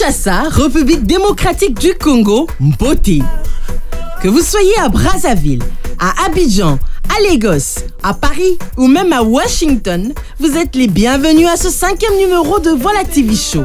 Kinshasa, République démocratique du Congo, Mbote. Que vous soyez à Brazzaville, à Abidjan, à Lagos, à Paris ou même à Washington, vous êtes les bienvenus à ce 5e numéro de Voilà TV Show.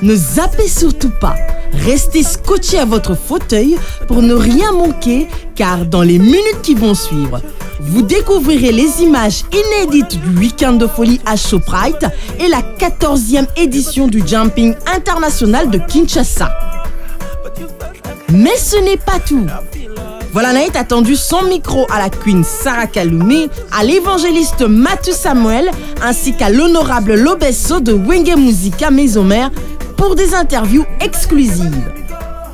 Ne zappez surtout pas, restez scotchés à votre fauteuil pour ne rien manquer car dans les minutes qui vont suivre, vous découvrirez les images inédites du week-end de folie à Shoprite et la 14e édition du Jumping international de Kinshasa. Mais ce n'est pas tout. Voilà Naït a tendu son micro à la Queen Sarah Kaloumé, à l'évangéliste Mathieu Samuel ainsi qu'à l'honorable Lobesso de Wenge Musica Maison Mère pour des interviews exclusives.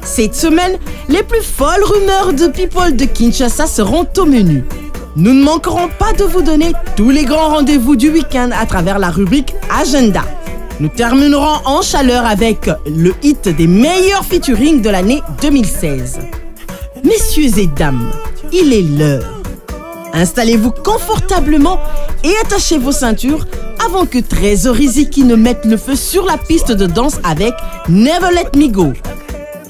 Cette semaine, les plus folles rumeurs de people de Kinshasa seront au menu. Nous ne manquerons pas de vous donner tous les grands rendez-vous du week-end à travers la rubrique Agenda. Nous terminerons en chaleur avec le hit des meilleurs featuring de l'année 2016. Messieurs et dames, il est l'heure. Installez-vous confortablement et attachez vos ceintures avant que Trésor Riziki ne mette le feu sur la piste de danse avec Never Let Me Go.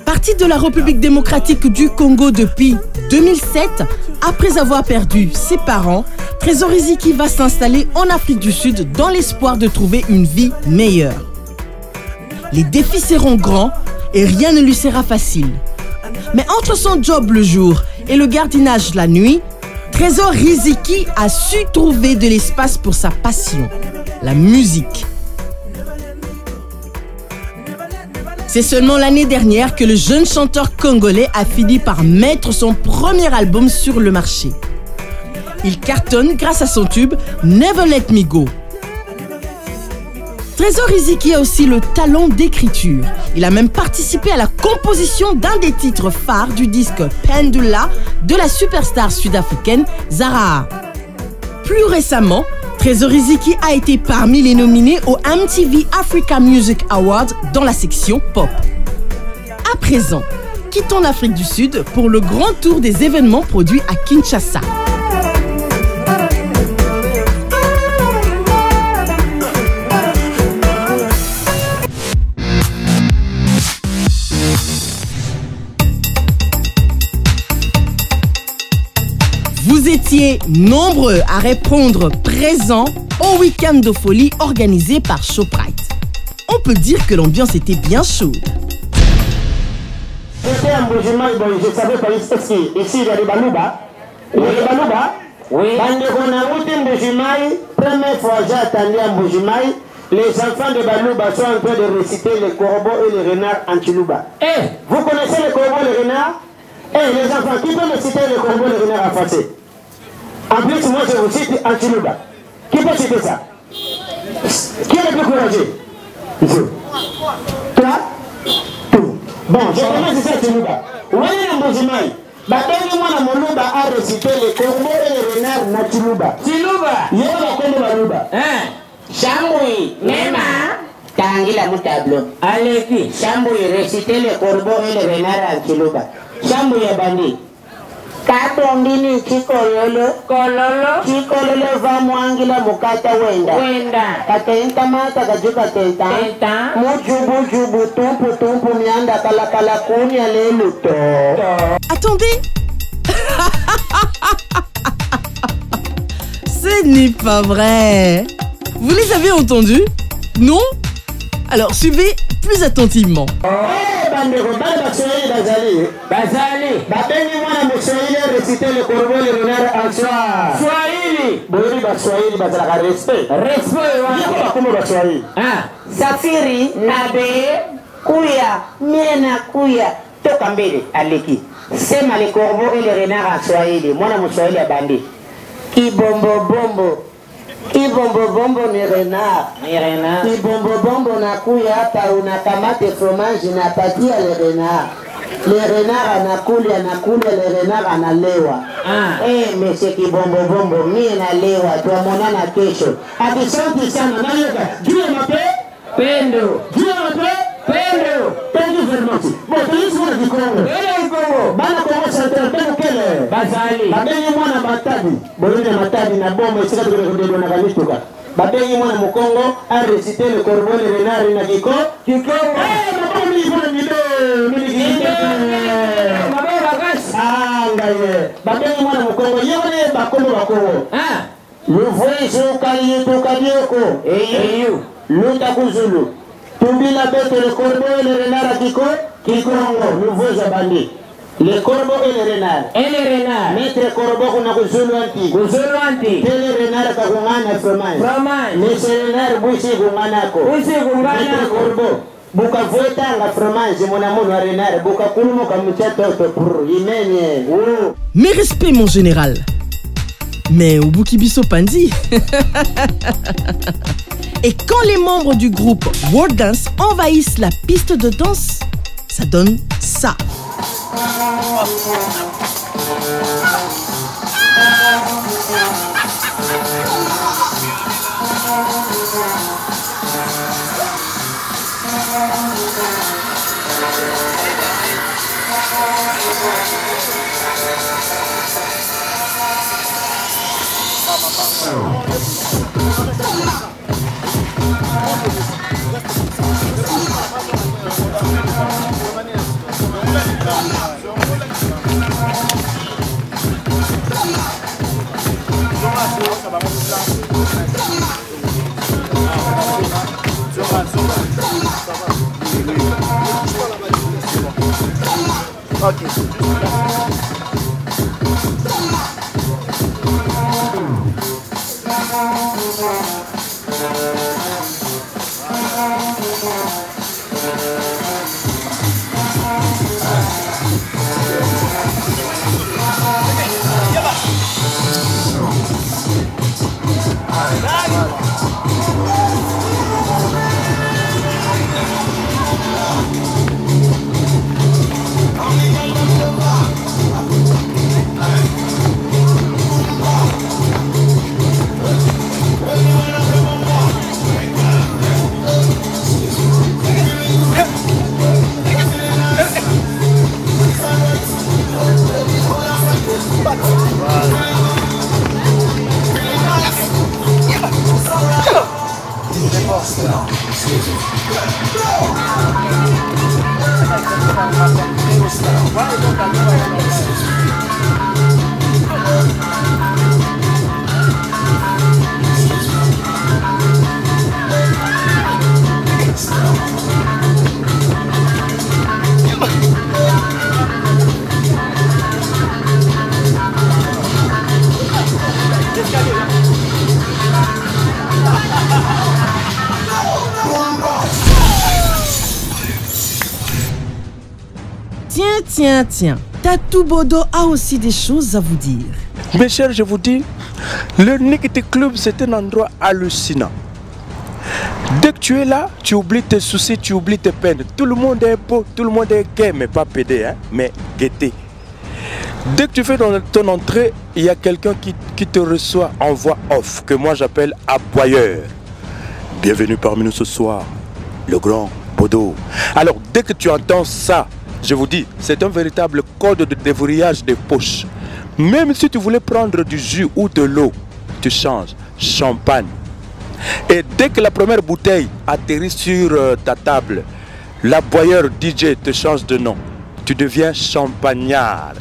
Parti de la République démocratique du Congo depuis 2007, après avoir perdu ses parents, Trésor Riziki va s'installer en Afrique du Sud dans l'espoir de trouver une vie meilleure. Les défis seront grands et rien ne lui sera facile. Mais entre son job le jour et le gardiennage la nuit, Trésor Riziki a su trouver de l'espace pour sa passion, la musique. C'est seulement l'année dernière que le jeune chanteur congolais a fini par mettre son premier album sur le marché. Il cartonne grâce à son tube Never Let Me Go. Trésor Riziki a aussi le talent d'écriture. Il a même participé à la composition d'un des titres phares du disque Pendula de la superstar sud-africaine Zara. Plus récemment, Trésor Riziki a été parmi les nominés au MTV Africa Music Awards dans la section pop. À présent, quittons l'Afrique du Sud pour le grand tour des événements produits à Kinshasa. Vous étiez nombreux à répondre présent au week-end de folie organisé par Shoprite. On peut dire que l'ambiance était bien chaude. J'étais à Mbujimai, je savais pas ici il y a des Balouba. Il y a des Balouba. Oui. Première fois j'ai attendu à Mbujimai, les enfants de Balouba sont en train de réciter les corbeaux et les renards en Chilouba. Vous connaissez les corbeaux et les renards? Les enfants, qui peuvent me citer les corbeaux et les renards en français? En plus, moi je vous cite en Chilouba. Qui peut citer ça? Qui est le plus courageux? Toi? Tout. Bon, je commence ici à Chilouba. Oui, Mbujimai. Moi, Moluba a récité les corbeaux et les renards na Chilouba. Chilouba? Y'a pas de Balouba. Chamboui, Nema, Tangila Moutablo. Allez, Chamboui, réciter les corbeaux et les renards à Chilouba. Chamboui Bandi. Katondini Chikololo, Kololo, Chikololo va mwangila mukata wenda. Wenda. Katenta mata kajuka tenta. Tenta. Mujubu jubu tumpu tumpu mianda kala kunya leluto. Attendez. Ce n'est pas vrai. Vous les avez entendus? Non? Alors suivez plus attentivement. Bandeko, Bazali. Babengi mwana Moswahili réciter le corbeau et le renard en soir. Swahili. Boyori Baswahili bazalaka respect. Respect wana. Comment Baswahili? Safiri nabe kuya miena kuya toka mbele aleki. Sema le corbeau et le renard en Swahili. Mwana Moswahili abandi. Kibombo bombo. Kibombo bombo ni renard. Ni renard. Kibombo bombo na kuya hapa unakamate fromage na patia le renard. Le renard anakulia le renard analewa. Monsieur Kibombo bombo mie nalewa tuamonana kesho. Asante sana naleka. Dieu m'appelle Pendo. Dieu m'appelle Pendo. Thank you very much. Bon, police wana Kikongo. Kongo. Bana Kongo Central tena kele. Bazali. Babengi mwana Matadi. Boyori Matadi na bomo isika tuko na kanituka. babengi mwana mokongo a réciter le corbeau le renard na kiko babengi mwana mokongo yone bakomo bakongo luvwezo kaliyetokalioko lutakuzulu tumbila bete le corbeau le renard kiko kikongo luvwezo bandi le corbeau et le renard. Et le renard. Maître corbeau qu'on a Kuzulu anti. Et le renard ka kungana fromage. Fromage. Le renard busi kunganako. Busi kunganako. Maître corbeau. Buka vueta nga fromage mon amour wa renard. Buka kulumo kamucha toto pour imenye. Mes respects mon général. Mais au Bukibiso Pandi. Et quand les membres du groupe World Dance envahissent la piste de danse, ça donne ça. Tiens, Tatou Bodo a aussi des choses à vous dire. Mes chers, je vous dis, le Nikiti Club, c'est un endroit hallucinant. Dès que tu es là, tu oublies tes soucis, tu oublies tes peines. Tout le monde est beau, tout le monde est gay, mais pas pédé, hein, mais gaieté. Dès que tu fais ton entrée, il y a quelqu'un qui te reçoit en voix off, que moi j'appelle aboyeur. Bienvenue parmi nous ce soir, le grand Bodo. Alors, dès que tu entends ça, je vous dis, c'est un véritable code de déverrouillage des poches. Même si tu voulais prendre du jus ou de l'eau, tu changes champagne. Et dès que la première bouteille atterrit sur ta table, l'aboyeur DJ te change de nom. Tu deviens champagnard.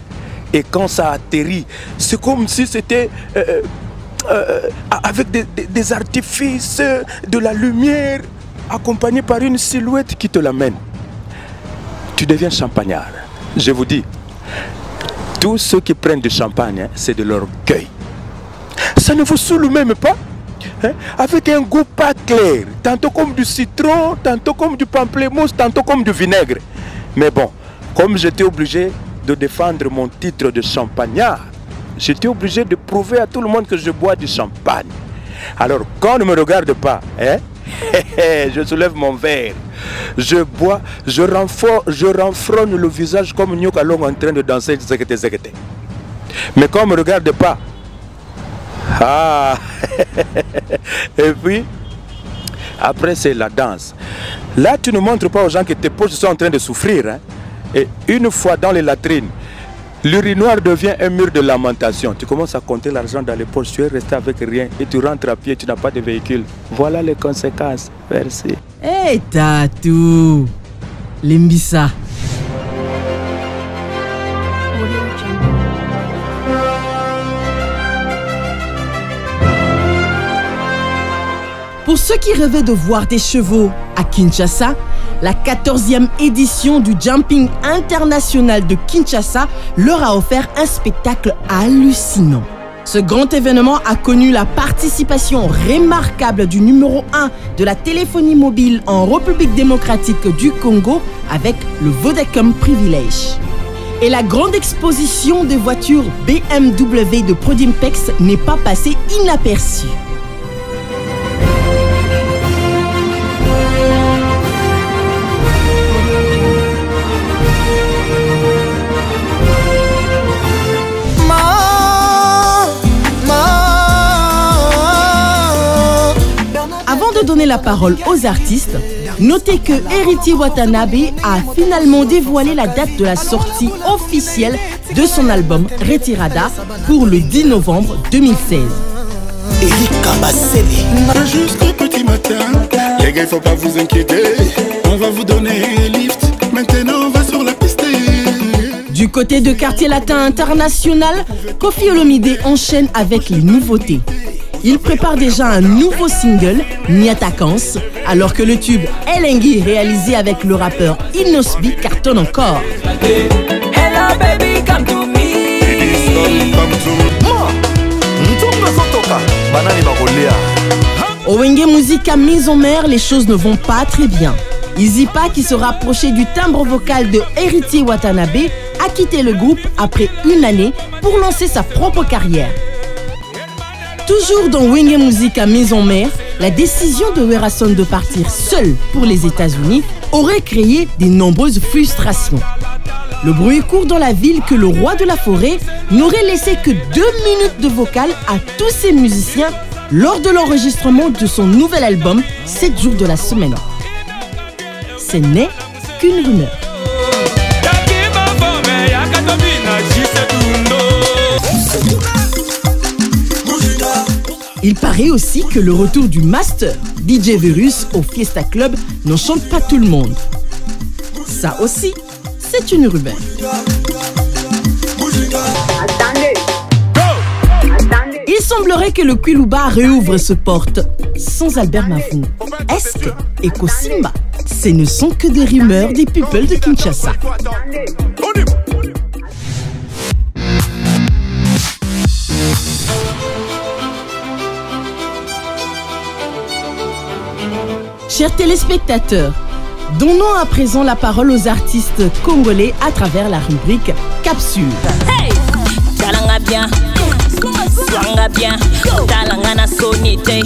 Et quand ça atterrit, c'est comme si c'était avec des artifices, de la lumière, accompagné par une silhouette qui te l'amène. Tu deviens champagnard. Je vous dis, tous ceux qui prennent du champagne, hein, c'est de l'orgueil. Ça ne vous saoule même pas, hein, avec un goût pas clair, tantôt comme du citron, tantôt comme du pamplemousse, tantôt comme du vinaigre. Mais bon, comme j'étais obligé de défendre mon titre de champagnard, j'étais obligé de prouver à tout le monde que je bois du champagne. Alors, quand on ne me regarde pas, hein, je soulève mon verre, je bois, je renfronne le visage comme Nyokalong en train de danser. Mais quand on ne me regarde pas, et puis, après c'est la danse. Là, tu ne montres pas aux gens que tes poches sont en train de souffrir. Hein. Et une fois dans les latrines, L'urinoir devient un mur de lamentation. Tu commences à compter l'argent dans les poches, tu es resté avec rien et tu rentres à pied, tu n'as pas de véhicule. Voilà les conséquences. Merci. Hey Tatou, Limbisa. Pour ceux qui rêvaient de voir des chevaux à Kinshasa, la 14e édition du Jumping International de Kinshasa leur a offert un spectacle hallucinant. Ce grand événement a connu la participation remarquable du numéro 1 de la téléphonie mobile en République démocratique du Congo avec le Vodacom Privilege. Et la grande exposition des voitures BMW de Prodimpex n'est pas passée inaperçue. Avant de donner la parole aux artistes, notez que Héritier Watanabe a finalement dévoilé la date de la sortie officielle de son album Retirada pour le 10 novembre 2016. Jusqu'au petit matin, les gars, il faut pas vous inquiéter. On va vous donner un lift. Maintenant, on va sur la piste. Du côté de Quartier Latin International, Koffi Olomide enchaîne avec les nouveautés. Il prépare déjà un nouveau single, Niatakans, alors que le tube Elengi réalisé avec le rappeur Inosbi cartonne encore. Hello baby, come to me. Au Wenge Musica Maison Mère, les choses ne vont pas très bien. Izipa, qui se rapprochait du timbre vocal de Héritier Watanabe, a quitté le groupe après une année pour lancer sa propre carrière. Toujours dans Wenge Musica Maison Mère, la décision de Werason de partir seul pour les États-Unis aurait créé de nombreuses frustrations. Le bruit court dans la ville que le roi de la forêt n'aurait laissé que 2 minutes de vocal à tous ses musiciens lors de l'enregistrement de son nouvel album 7 jours de la semaine. Ce n'est qu'une rumeur. Il paraît aussi que le retour du master DJ Virus au Fiesta Club n'enchante pas tout le monde. Ça aussi, c'est une rumeur. Il semblerait que le Kwiluba réouvre ses portes sans Albert Mavou. Est-ce que Eko Simba, ce ne sont que des rumeurs des people de Kinshasa? Chers téléspectateurs, donnons à présent la parole aux artistes congolais à travers la rubrique Capsule. Hey, talanga bien, swanga bien, talanga na sonite,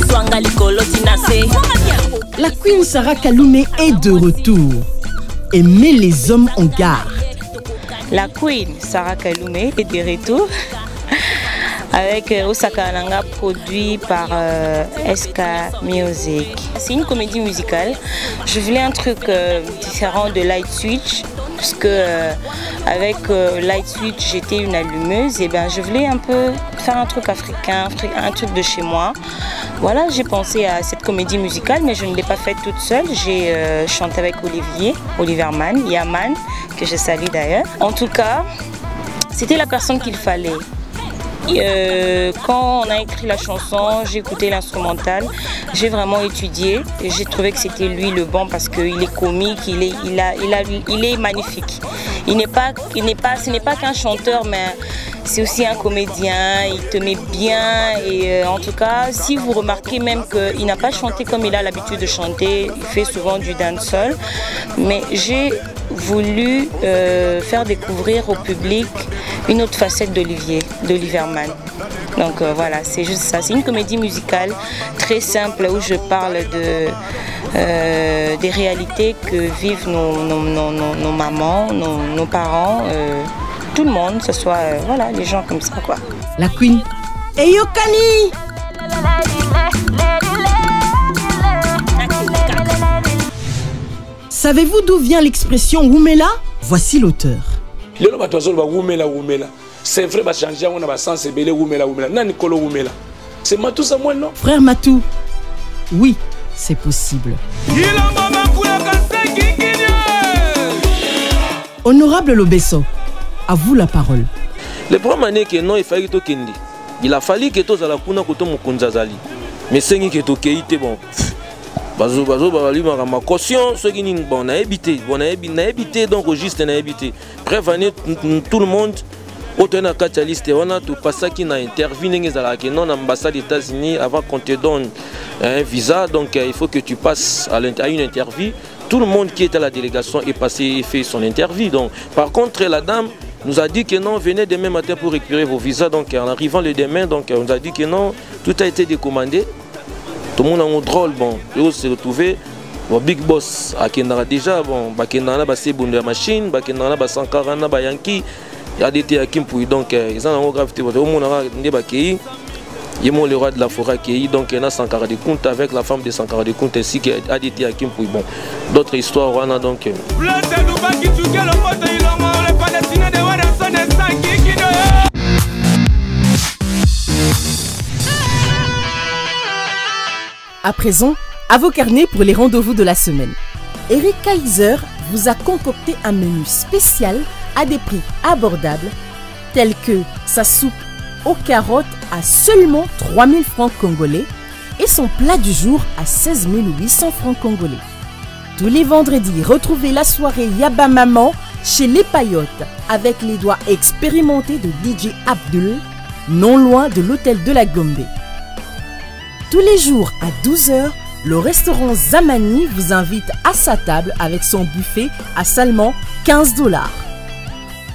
swanga likolo tinase. La Queen Sarah Kaloumé est de retour et met les hommes en garde. La Queen Sarah Kaloumé est de retour avec Osaka Alanga, produit par SK Music. C'est une comédie musicale. Je voulais un truc différent de Light Switch, parce que avec Light Switch j'étais une allumeuse, et ben je voulais un peu faire un truc africain, un truc de chez moi. Voilà, j'ai pensé à cette comédie musicale, mais je ne l'ai pas faite toute seule. J'ai chanté avec Oliver Mann, Yaman, que je salue d'ailleurs. En tout cas, c'était la personne qu'il fallait. Quand on a écrit la chanson, j'ai écouté l'instrumental, j'ai vraiment étudié et j'ai trouvé que c'était lui le bon, parce qu'il est comique, il est magnifique. Ce n'est pas qu'un chanteur, mais c'est aussi un comédien, il te met bien. Et en tout cas, si vous remarquez même qu'il n'a pas chanté comme il a l'habitude de chanter, il fait souvent du dancehall, mais j'ai voulu faire découvrir au public une autre facette d'Oliver Mann. Donc voilà, c'est juste ça. C'est une comédie musicale très simple où je parle des réalités que vivent nos mamans, nos parents, tout le monde, que ce soit voilà, les gens comme ça, quoi. La Queen Eyokani. Savez-vous d'où vient l'expression Oumela? Voici l'auteur. lelo bato azolo ba wumela wumela c'est vrai ba changer on a ba sens belé wumela wumela nani kolo wumela c'est Matou Samuel non frère Matou oui c'est possible. Honorable Lobesso, à vous la parole. Le problème est que non, il fallait que Kendi. Il a fallu que tous à la kuna koto mukunzazali. Mais c'est que to keite bon. Bazo bali ma caution ce qui bon na habité, donc juste na habité. Prévenir tout le monde. Autant à catalyste on a tout passé qui n'a intervenu que non ambassade des États-Unis avant qu'on te donne un visa, donc il faut que tu passes à une interview. Tout le monde qui est à la délégation est passé et fait son interview. Donc, par contre, la dame nous a dit que non, venez demain matin pour récupérer vos visas. Donc, en arrivant le demain, donc, on nous a dit que non, tout a été décommandé. Tout le monde a un drôle, bon, et s'est retrouvé. Bon, Big Boss, à Kendara déjà, bon, Bakendana, c'est bon de la machine, Bakendana, Sankarana, Bayanki. Il y a des été à Kimpouy, donc ils ont une gravité. Au monde, il y a le roi de la forêt qui est donc il y a Sankara de Kounta avec la femme de Sankara de Kounta ainsi qu'à des été à Kimpouy. Bon, d'autres histoires, on a donc. À présent, à vos carnets pour les rendez-vous de la semaine. Eric Kaiser vous a concocté un menu spécial à des prix abordables, tels que sa soupe aux carottes à seulement 3 000 francs congolais et son plat du jour à 16 800 francs congolais. Tous les vendredis, retrouvez la soirée Yaba Maman chez Les Payottes avec les doigts expérimentés de DJ Abdul, non loin de l'hôtel de la Gombe. Tous les jours à 12 h, le restaurant Zamani vous invite à sa table avec son buffet à seulement 15 $.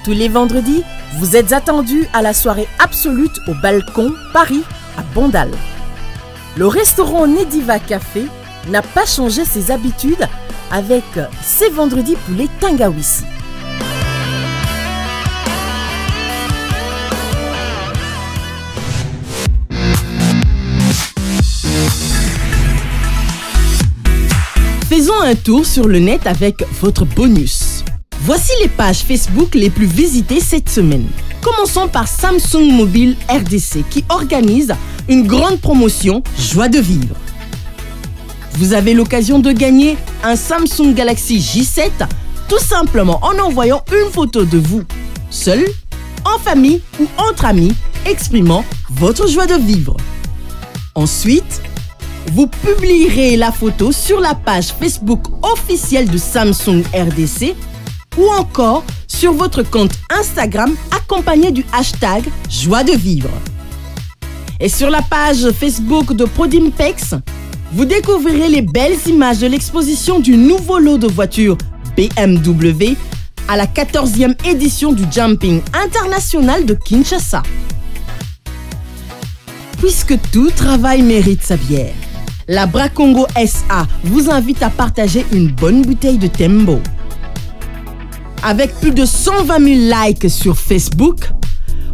Tous les vendredis, vous êtes attendus à la soirée absolue au Balcon Paris à Bandal. Le restaurant Nediva Café n'a pas changé ses habitudes avec ses vendredis poulet Tangawissi. Faisons un tour sur le net avec votre bonus. Voici les pages Facebook les plus visitées cette semaine. Commençons par Samsung Mobile RDC qui organise une grande promotion Joie de vivre. Vous avez l'occasion de gagner un Samsung Galaxy J7 tout simplement en envoyant une photo de vous, seul, en famille ou entre amis, exprimant votre joie de vivre. Ensuite, vous publierez la photo sur la page Facebook officielle de Samsung RDC ou encore sur votre compte Instagram accompagné du hashtag Joie de vivre. Et sur la page Facebook de Prodimpex, vous découvrirez les belles images de l'exposition du nouveau lot de voitures BMW à la 14e édition du Jumping International de Kinshasa. Puisque tout travail mérite sa bière, la Bracongo SA vous invite à partager une bonne bouteille de Tembo. Avec plus de 120 000 likes sur Facebook,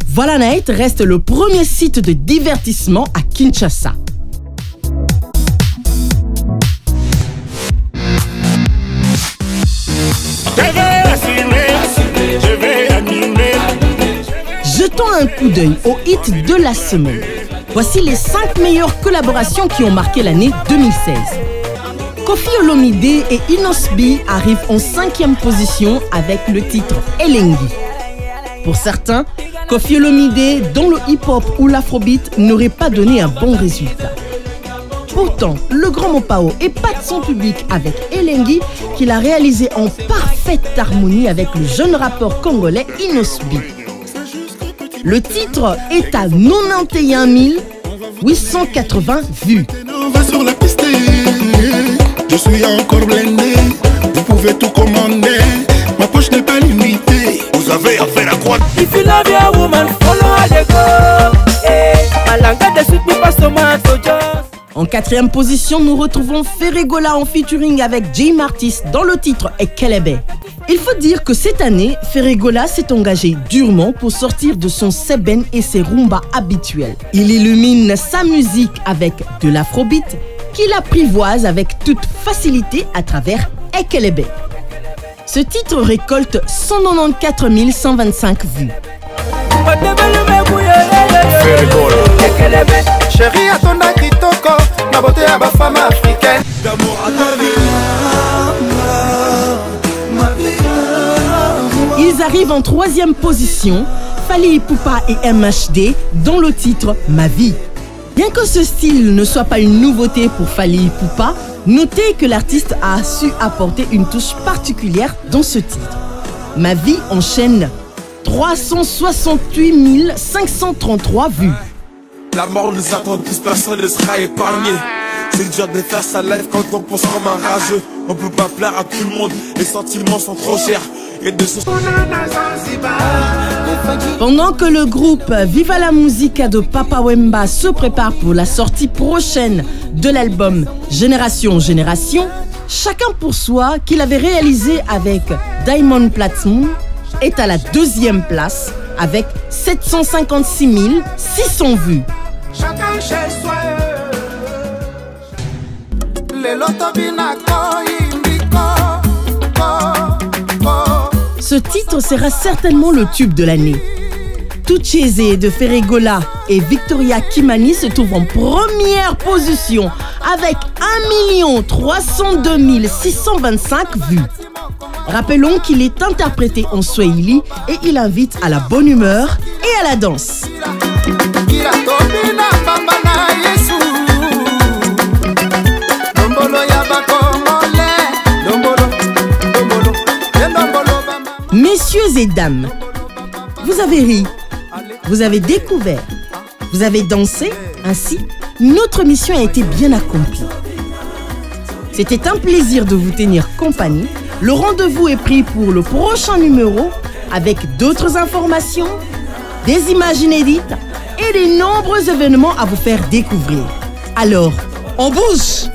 Voilà Night reste le premier site de divertissement à Kinshasa. Jetons un coup d'œil au hit de la semaine. Voici les 5 meilleures collaborations qui ont marqué l'année 2016. Koffi Olomide et Inosbi arrivent en 5e position avec le titre Elengi. Pour certains, Koffi Olomide, dont le hip-hop ou l'afrobeat n'aurait pas donné un bon résultat. Pourtant, le grand Mopao épate son public avec Elengi qu'il a réalisé en parfaite harmonie avec le jeune rappeur congolais Inosbi. Le titre est à 91 880 vues. On va sur la piste, je suis encore blindé, vous pouvez tout commander, ma poche n'est pas limitée, vous avez affaire à quoi? If you love your woman, follow her they go. Malanga de suite me passe tomato just. En 4e position, nous retrouvons Ferregola en featuring avec Jay Martis dans le titre Ekelebe. Il faut dire que cette année, Ferregola s'est engagé durement pour sortir de son seben et ses rumbas habituels. Il illumine sa musique avec de l'afrobeat qu'il apprivoise avec toute facilité à travers Ekelebe. Ce titre récolte 194 125 vues. Chérie, à ton akitoko, ma beauté à ma femme africaine. D'amour à ta vie. Ils arrivent en 3e position, Fally Ipupa et MHD, dans le titre Ma vie. Bien que ce style ne soit pas une nouveauté pour Fally Ipupa, notez que l'artiste a su apporter une touche particulière dans ce titre. Ma vie enchaîne 368 533 vues. La mort nous attend tous, personne ne sera épargné. C'est dur de faire sa life quand on pense comme un rageux. On peut pas plaire à tout le monde, les sentiments sont trop chers. Et de ce... Pendant que le groupe Viva la Musica de Papa Wemba se prépare pour la sortie prochaine de l'album Génération Génération, Chacun pour soi, qu'il avait réalisé avec Diamond Platnumz, est à la 2e place avec 756 600 vues. Chacun chez soi. Ce titre sera certainement le tube de l'année. Tucheze de Ferregola et Victoria Kimani se trouvent en première position avec 1 302 625 vues. Rappelons qu'il est interprété en Swahili et il invite à la bonne humeur et à la danse. Messieurs et dames, vous avez ri, vous avez découvert, vous avez dansé, ainsi notre mission a été bien accomplie. C'était un plaisir de vous tenir compagnie. Le rendez-vous est pris pour le prochain numéro avec d'autres informations, des images inédites et de nombreux événements à vous faire découvrir. Alors, on bouge!